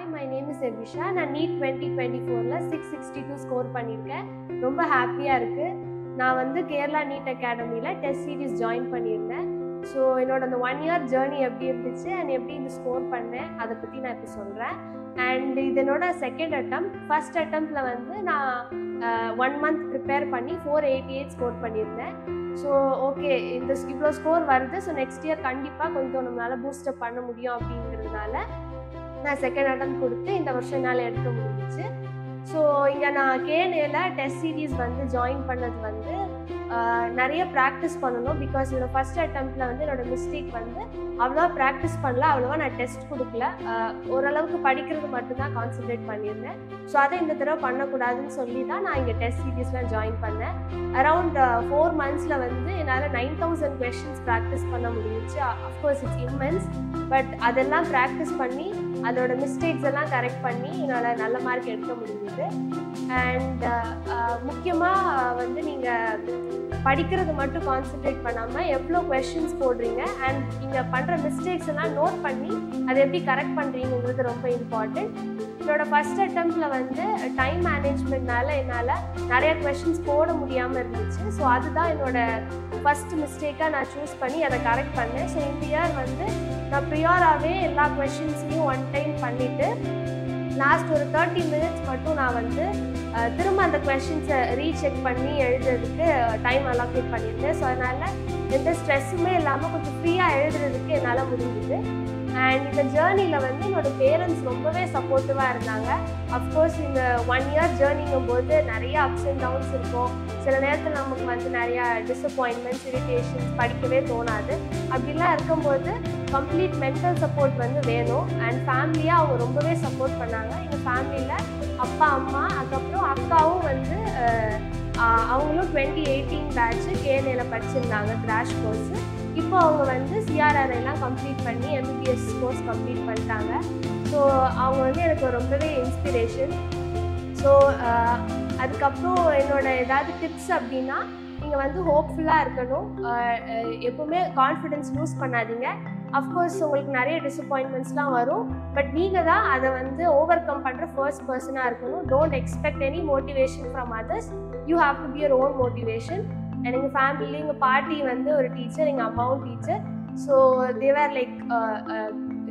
Hi, my name is Evisha. நான் NEET 2024ல 662 score பண்ணியிருக்கேன். ரொம்ப ஹாப்பியாக இருக்குது. நான் வந்து கேரளா நீட் அகாடமியில் டெஸ்ட் சீரீஸ் ஜாயின் பண்ணியிருந்தேன். ஸோ என்னோட அந்த 1 year ஜேர்னி எப்படி இருந்துச்சு அண்ட் எப்படி இது ஸ்கோர் பண்ணேன் அதை பற்றி நான் இப்போ சொல்கிறேன். அண்ட் இது என்னோட செகண்ட் அட்டெம்ப்ட். ஃபர்ஸ்ட் அட்டெம்ப்டில் வந்து நான் 1 month ப்ரிப்பேர் பண்ணி 488 ஸ்கோர் பண்ணியிருந்தேன். ஸோ ஓகே, இவ்வளோ ஸ்கோர் வருது, ஸோ நெக்ஸ்ட் இயர் கண்டிப்பாக கொஞ்சம் நம்மளால் பூஸ்டப் பண்ண முடியும் அப்படிங்கிறதுனால நான் செகண்ட் அட்டெம்ப்ட் கொடுத்து இந்த வருஷம் என்னால் எடுக்க முடிஞ்சிச்சு. ஸோ இங்கே நான் கேஎன்ஏல டெஸ்ட் சீரீஸ் வந்து ஜாயின் பண்ணது வந்து நிறைய ப்ராக்டிஸ் பண்ணணும். பிகாஸ் என்னோட ஃபர்ஸ்ட் அட்டெம்ப்டில் வந்து என்னோடய மிஸ்டேக் வந்து அவ்வளோவா ப்ராக்டிஸ் பண்ணல, அவ்வளோவா நான் டெஸ்ட் கொடுக்கல, ஓரளவுக்கு படிக்கிறது மட்டும்தான் கான்சன்ட்ரேட் பண்ணியிருந்தேன். ஸோ அதை இந்த தடவை பண்ணக்கூடாதுன்னு சொல்லி தான் நான் இங்கே டெஸ்ட் சீரீஸ்லாம் ஜாயின் பண்ணேன். அரவுண்ட் 4 monthsல வந்து என்னால் 9000 questions ப்ராக்டிஸ் பண்ண முடிஞ்சிச்சு. அஃப்கோர்ஸ் இட்ஸ் இம்மென்ஸ், பட் அதெல்லாம் ப்ராக்டிஸ் பண்ணி அதோட மிஸ்டேக்ஸ் எல்லாம் கரெக்ட் பண்ணி என்னால் நல்ல மார்க் எடுக்க முடியுது. அண்ட் முக்கியமாக வந்து நீங்கள் படிக்கிறது மட்டும் கான்சன்ட்ரேட் பண்ணாமல் எவ்வளோ கொஷின்ஸ் போடுறீங்க அண்ட் நீங்கள் பண்ணுற மிஸ்டேக்ஸ் எல்லாம் நோட் பண்ணி அதை எப்படி கரெக்ட் பண்ணுறீங்கிறது ரொம்ப இம்பார்ட்டண்ட். என்னோடய ஃபர்ஸ்ட் அட்டெம்ப்டில் வந்து டைம் மேனேஜ்மெண்ட்னால என்னால் நிறைய கொஷின்ஸ் போட முடியாமல் இருந்துச்சு. ஸோ அதுதான் என்னோடய ஃபஸ்ட் மிஸ்டேக்காக நான் சூஸ் பண்ணி அதை கரெக்ட் பண்ணேன். ஸோ இந்த இயர் வந்து நான் ப்ரியாராகவே எல்லா கொஷின்ஸையும் 1 time பண்ணிவிட்டு லாஸ்ட் ஒரு 30 minutes மட்டும் நான் வந்து திரும்ப அந்த கொஷின்ஸை ரீசெக் பண்ணி எழுதுறதுக்கு டைம் அலோகேட் பண்ணியிருந்தேன். ஸோ அதனால் எந்த ஸ்ட்ரெஸ்ஸுமே இல்லாமல் கொஞ்சம் ஃப்ரீயாக எழுதுறதுக்கு என்னால் முடிஞ்சுது. அண்ட் இந்த ஜேர்னியில் வந்து என்னோடய பேரண்ட்ஸ் ரொம்பவே சப்போர்ட்டிவாக இருந்தாங்க. அஃப்கோர்ஸ் இந்த 1 year ஜேர்னிங்கும் போது நிறைய அப்ஸ் அண்ட் டவுன்ஸ் இருக்கும். சில நேரத்தில் நமக்கு வந்து நிறையா டிஸப்பாயின்மெண்ட்ஸ், இரிட்டேஷன்ஸ், படிக்கவே தோணாது. அப்படிலாம் இருக்கும்போது கம்ப்ளீட் மென்டல் சப்போர்ட் வந்து வேணும். அண்ட் ஃபேமிலியாக அவங்க ரொம்பவே சப்போர்ட் பண்ணாங்க. எங்கள் ஃபேமிலியில் அப்பா, அம்மா, அதுக்கப்புறம் அக்காவும் வந்து அவங்களும் 2018 பேட்ச்சு கேஎன்ஏல படிச்சிருந்தாங்க கிராஷ் கோர்ஸு. இப்போ அவங்க வந்து சிஆர்ஆர்ஐலாம் கம்ப்ளீட் பண்ணி எம்பிபிஎஸ் கோர்ஸ் கம்ப்ளீட் பண்ணிட்டாங்க. ஸோ அவங்க வந்து எனக்கு ரொம்பவே இன்ஸ்பிரேஷன். ஸோ அதுக்கப்புறம் என்னோட ஏதாவது டிப்ஸ் அப்படின்னா, நீங்கள் வந்து ஹோப்ஃபுல்லாக இருக்கணும், எப்போவுமே கான்ஃபிடென்ஸ் லூஸ் பண்ணாதீங்க. அஃப்கோர்ஸ் உங்களுக்கு நிறைய டிஸப்பாயின்மெண்ட்ஸ்லாம் வரும், பட் நீங்கள் தான் அதை வந்து ஓவர் கம் பண்ணுற ஃபர்ஸ்ட் பர்சனாக இருக்கணும். Don't expect any motivation from others. You have to be your own motivation. And எங்கள் ஃபேமிலி, எங்கள் பாட்டி வந்து ஒரு டீச்சர், எங்கள் அம்மாவும் teacher. So they were like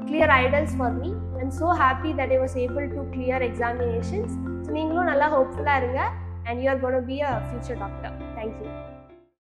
clear idols for me. I'm so happy that I was able to clear examinations. So நீங்களும் நல்லா ஹோப்ஃபுல்லாக இருங்க and you are going to be a future doctor. Thank you.